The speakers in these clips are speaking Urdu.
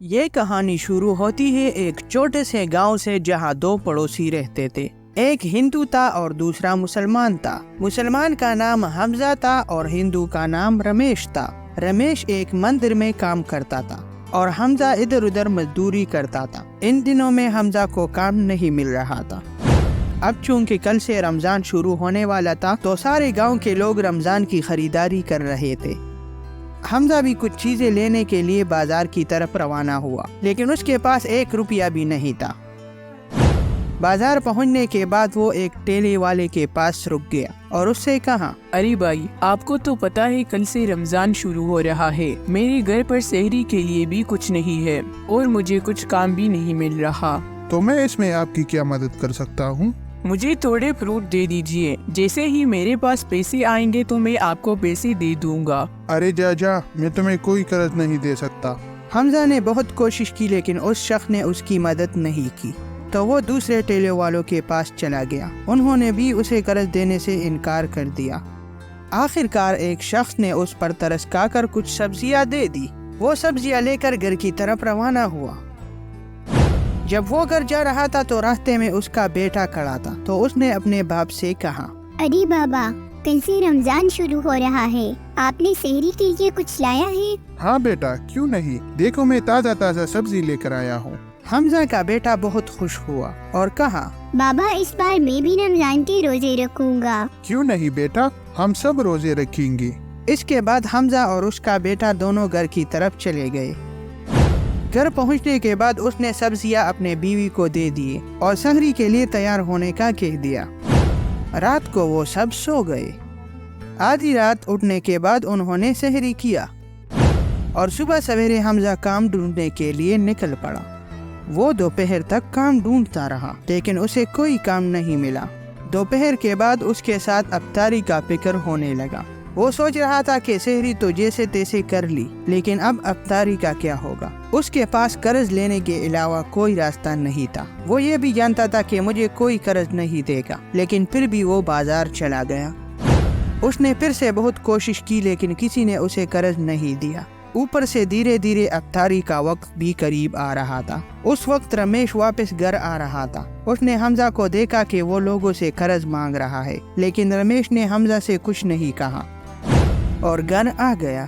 یہ کہانی شروع ہوتی ہے ایک چھوٹے سے گاؤں سے جہاں دو پڑوسی رہتے تھے۔ ایک ہندو تھا اور دوسرا مسلمان تھا۔ مسلمان کا نام حمزہ تھا اور ہندو کا نام رمیش تھا۔ رمیش ایک مندر میں کام کرتا تھا اور حمزہ ادھر ادھر مزدوری کرتا تھا۔ ان دنوں میں حمزہ کو کام نہیں مل رہا تھا۔ اب چونکہ کل سے رمضان شروع ہونے والا تھا تو سارے گاؤں کے لوگ رمضان کی خریداری کر رہے تھے۔ حمزہ بھی کچھ چیزیں لینے کے لیے بازار کی طرف روانہ ہوا، لیکن اس کے پاس 1 روپیہ بھی نہیں تھا۔ بازار پہنچنے کے بعد وہ ایک ٹھیلے والے کے پاس رک گیا اور اس سے کہا، ارے بھائی، آپ کو تو پتا ہے کل سے رمضان شروع ہو رہا ہے۔ میرے گھر پر سحری کے لیے بھی کچھ نہیں ہے اور مجھے کچھ کام بھی نہیں مل رہا۔ تو میں اس میں آپ کی کیا مدد کر سکتا ہوں؟ مجھے تھوڑے فروٹ دے دیجئے، جیسے ہی میرے پاس پیسے آئیں گے تو میں آپ کو پیسے دے دوں گا۔ ارے جا میں تمہیں کوئی قرض نہیں دے سکتا۔ حمزہ نے بہت کوشش کی لیکن اس شخص نے اس کی مدد نہیں کی، تو وہ دوسرے ٹھیلے والوں کے پاس چلا گیا۔ انہوں نے بھی اسے قرض دینے سے انکار کر دیا۔ آخر کار ایک شخص نے اس پر ترس کھا کر کچھ سبزیاں دے دی۔ وہ سبزیاں لے کر گھر کی طرف روانہ ہوا۔ جب وہ گھر جا رہا تھا تو راستے میں اس کا بیٹا کھڑا تھا، تو اس نے اپنے باپ سے کہا، ارے بابا، کل سے رمضان شروع ہو رہا ہے، آپ نے سحری کے لیے کچھ لایا ہے؟ ہاں بیٹا، کیوں نہیں، دیکھو میں تازہ سبزی لے کر آیا ہوں۔ حمزہ کا بیٹا بہت خوش ہوا اور کہا، بابا، اس بار میں بھی رمضان کے روزے رکھوں گا۔ کیوں نہیں بیٹا، ہم سب روزے رکھیں گے۔ اس کے بعد حمزہ اور اس کا بیٹا دونوں گھر کی طرف چلے گئے۔ گھر پہنچنے کے بعد اس نے سبزیاں اپنے بیوی کو دے دیے اور سحری کے لیے تیار ہونے کا کہہ دیا۔ رات کو وہ سب سو گئے۔ آدھی رات اٹھنے کے بعد انہوں نے سحری کیا اور صبح سویرے حمزہ کام ڈھونڈنے کے لیے نکل پڑا۔ وہ دوپہر تک کام ڈھونڈتا رہا لیکن اسے کوئی کام نہیں ملا۔ دوپہر کے بعد اس کے ساتھ افطاری کا فکر ہونے لگا۔ وہ سوچ رہا تھا کہ سحری تو جیسے تیسے کر لی، لیکن اب افطاری کا کیا ہوگا؟ اس کے پاس قرض لینے کے علاوہ کوئی راستہ نہیں تھا۔ وہ یہ بھی جانتا تھا کہ مجھے کوئی قرض نہیں دے گا، لیکن پھر بھی وہ بازار چلا گیا۔ اس نے پھر سے بہت کوشش کی لیکن کسی نے اسے قرض نہیں دیا۔ اوپر سے دھیرے دھیرے افطاری کا وقت بھی قریب آ رہا تھا۔ اس وقت رمیش واپس گھر آ رہا تھا۔ اس نے حمزہ کو دیکھا کہ وہ لوگوں سے قرض مانگ رہا ہے، لیکن رمیش نے حمزہ سے کچھ نہیں کہا اور گھر آ گیا۔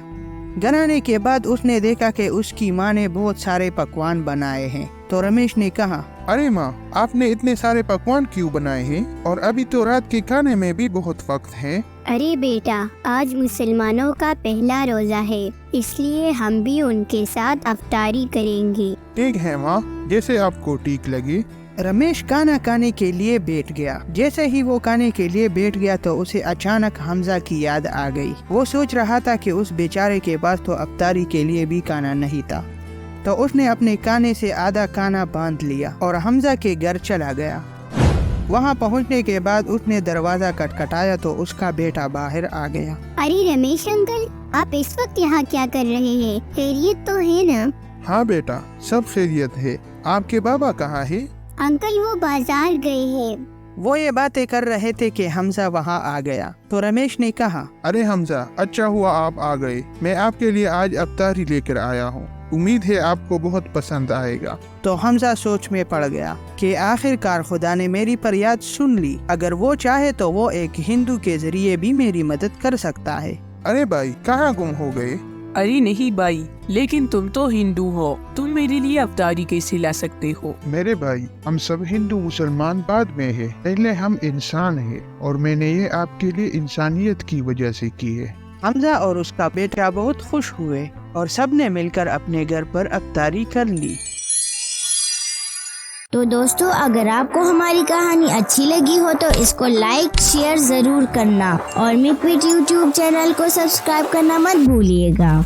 گھر آنے کے بعد اس نے دیکھا کہ اس کی ماں نے بہت سارے پکوان بنائے ہیں، تو رمیش نے کہا، ارے ماں، آپ نے اتنے سارے پکوان کیوں بنائے ہیں؟ اور ابھی تو رات کے کھانے میں بھی بہت وقت ہے۔ ارے بیٹا، آج مسلمانوں کا پہلا روزہ ہے، اس لیے ہم بھی ان کے ساتھ افطاری کریں گے۔ ٹھیک ہے ماں، جیسے آپ کو ٹھیک لگے۔ رمیش کھانا کھانے کے لیے بیٹھ گیا۔ جیسے ہی وہ کھانے کے لیے بیٹھ گیا تو اسے اچانک حمزہ کی یاد آ گئی۔ وہ سوچ رہا تھا کہ اس بیچارے کے پاس تو افطاری کے لیے بھی کھانا نہیں تھا، تو اس نے اپنے کھانے سے آدھا کھانا باندھ لیا اور حمزہ کے گھر چلا گیا۔ وہاں پہنچنے کے بعد اس نے دروازہ کٹکھٹایا تو اس کا بیٹا باہر آ گیا۔ ارے رمیش انکل، آپ اس وقت یہاں کیا کر رہے ہیں؟ خیریت تو ہے نا؟ ہاں بیٹا، سب خیریت ہے۔ آپ کے بابا کہاں ہے؟ انکل، وہ بازار گئے ہیں۔ وہ یہ باتیں کر رہے تھے کہ حمزہ وہاں آ گیا، تو رمیش نے کہا، ارے حمزہ، اچھا ہوا آپ آ گئے۔ میں آپ کے لیے آج افطاری لے کر آیا ہوں، امید ہے آپ کو بہت پسند آئے گا۔ تو حمزہ سوچ میں پڑ گیا کہ آخر کار خدا نے میری فریاد سن لی۔ اگر وہ چاہے تو وہ ایک ہندو کے ذریعے بھی میری مدد کر سکتا ہے۔ ارے بھائی، کہاں گم ہو گئے؟ ارے نہیں بھائی، لیکن تم تو ہندو ہو، تم میرے لیے افطاری کیسے لا سکتے ہو؟ میرے بھائی، ہم سب ہندو مسلمان بعد میں ہے، پہلے ہم انسان ہیں، اور میں نے یہ آپ کے لیے انسانیت کی وجہ سے کی ہے۔ حمزہ اور اس کا بیٹا بہت خوش ہوئے اور سب نے مل کر اپنے گھر پر افطاری کر لی۔ تو دوستو، اگر آپ کو ہماری کہانی اچھی لگی ہو تو اس کو لائک شیئر ضرور کرنا اور میک وٹ یوٹیوب چینل کو سبسکرائب کرنا مت بھولیے گا۔